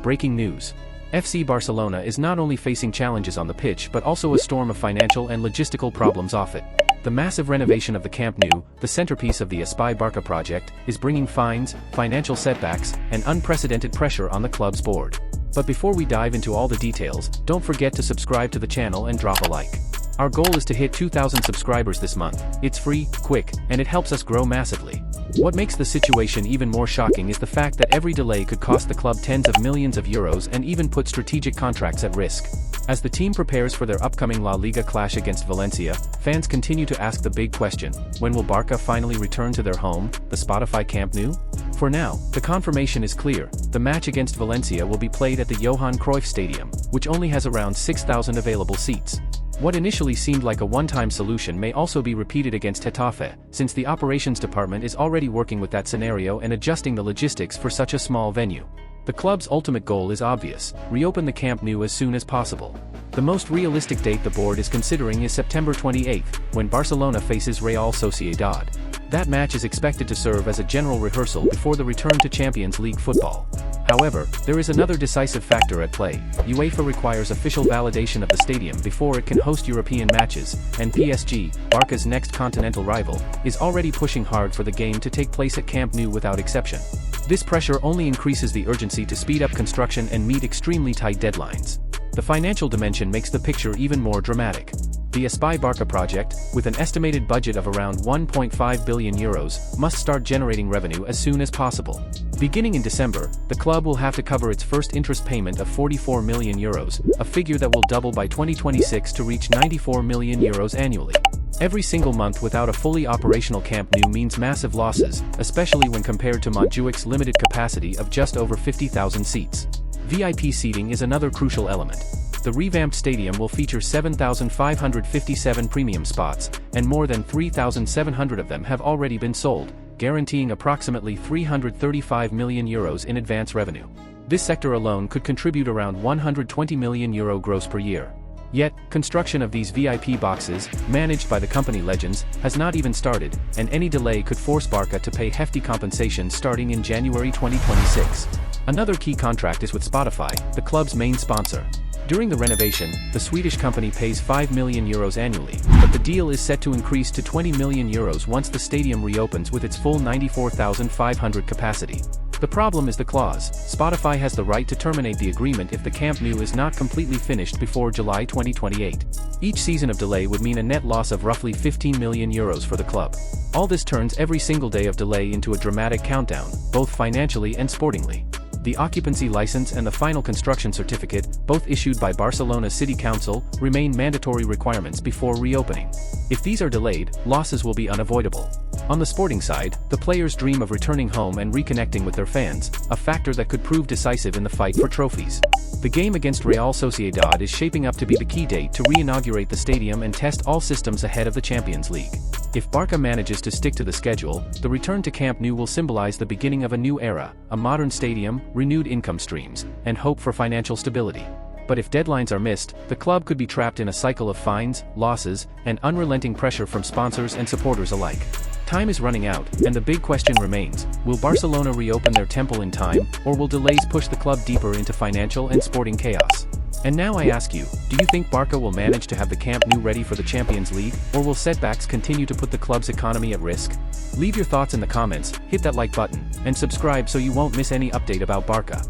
Breaking news. FC Barcelona is not only facing challenges on the pitch but also a storm of financial and logistical problems off it. The massive renovation of the Camp Nou, the centerpiece of the FC Barca project, is bringing fines, financial setbacks, and unprecedented pressure on the club's board. But before we dive into all the details, don't forget to subscribe to the channel and drop a like. Our goal is to hit 2,000 subscribers this month. It's free, quick, and it helps us grow massively. What makes the situation even more shocking is the fact that every delay could cost the club tens of millions of euros and even put strategic contracts at risk. As the team prepares for their upcoming La Liga clash against Valencia, fans continue to ask the big question: when will Barca finally return to their home, the Spotify Camp Nou? For now, the confirmation is clear. The match against Valencia will be played at the Johan Cruyff Stadium, which only has around 6,000 available seats. What initially seemed like a one-time solution may also be repeated against Getafe, since the operations department is already working with that scenario and adjusting the logistics for such a small venue. The club's ultimate goal is obvious: reopen the Camp Nou as soon as possible. The most realistic date the board is considering is September 28th, when Barcelona faces Real Sociedad. That match is expected to serve as a general rehearsal before the return to Champions League football. However, there is another decisive factor at play. UEFA requires official validation of the stadium before it can host European matches, and PSG, Barca's next continental rival, is already pushing hard for the game to take place at Camp Nou without exception. This pressure only increases the urgency to speed up construction and meet extremely tight deadlines. The financial dimension makes the picture even more dramatic. The FC Barca project, with an estimated budget of around 1.5 billion euros, must start generating revenue as soon as possible. Beginning in December, the club will have to cover its first interest payment of 44 million euros, a figure that will double by 2026 to reach 94 million euros annually. Every single month without a fully operational Camp Nou means massive losses, especially when compared to Montjuic's limited capacity of just over 50,000 seats. VIP seating is another crucial element. The revamped stadium will feature 7,557 premium spots, and more than 3,700 of them have already been sold, guaranteeing approximately 335 million euros in advance revenue. This sector alone could contribute around 120 million euro gross per year. Yet, construction of these VIP boxes, managed by the company Legends, has not even started, and any delay could force Barca to pay hefty compensation starting in January 2026. Another key contract is with Spotify, the club's main sponsor. During the renovation, the Swedish company pays 5 million euros annually, but the deal is set to increase to 20 million euros once the stadium reopens with its full 94,500 capacity. The problem is the clause. Spotify has the right to terminate the agreement if the Camp Nou is not completely finished before July 2028. Each season of delay would mean a net loss of roughly 15 million euros for the club. All this turns every single day of delay into a dramatic countdown, both financially and sportingly. The occupancy license and the final construction certificate, both issued by Barcelona City Council, remain mandatory requirements before reopening. If these are delayed, losses will be unavoidable. On the sporting side, the players dream of returning home and reconnecting with their fans, a factor that could prove decisive in the fight for trophies. The game against Real Sociedad is shaping up to be the key date to re-inaugurate the stadium and test all systems ahead of the Champions League. If Barca manages to stick to the schedule, the return to Camp Nou will symbolize the beginning of a new era, a modern stadium, renewed income streams, and hope for financial stability. But if deadlines are missed, the club could be trapped in a cycle of fines, losses, and unrelenting pressure from sponsors and supporters alike. Time is running out, and the big question remains: will Barcelona reopen their temple in time, or will delays push the club deeper into financial and sporting chaos? And now I ask you, do you think Barca will manage to have the Camp Nou ready for the Champions League, or will setbacks continue to put the club's economy at risk? Leave your thoughts in the comments, hit that like button, and subscribe so you won't miss any update about Barca.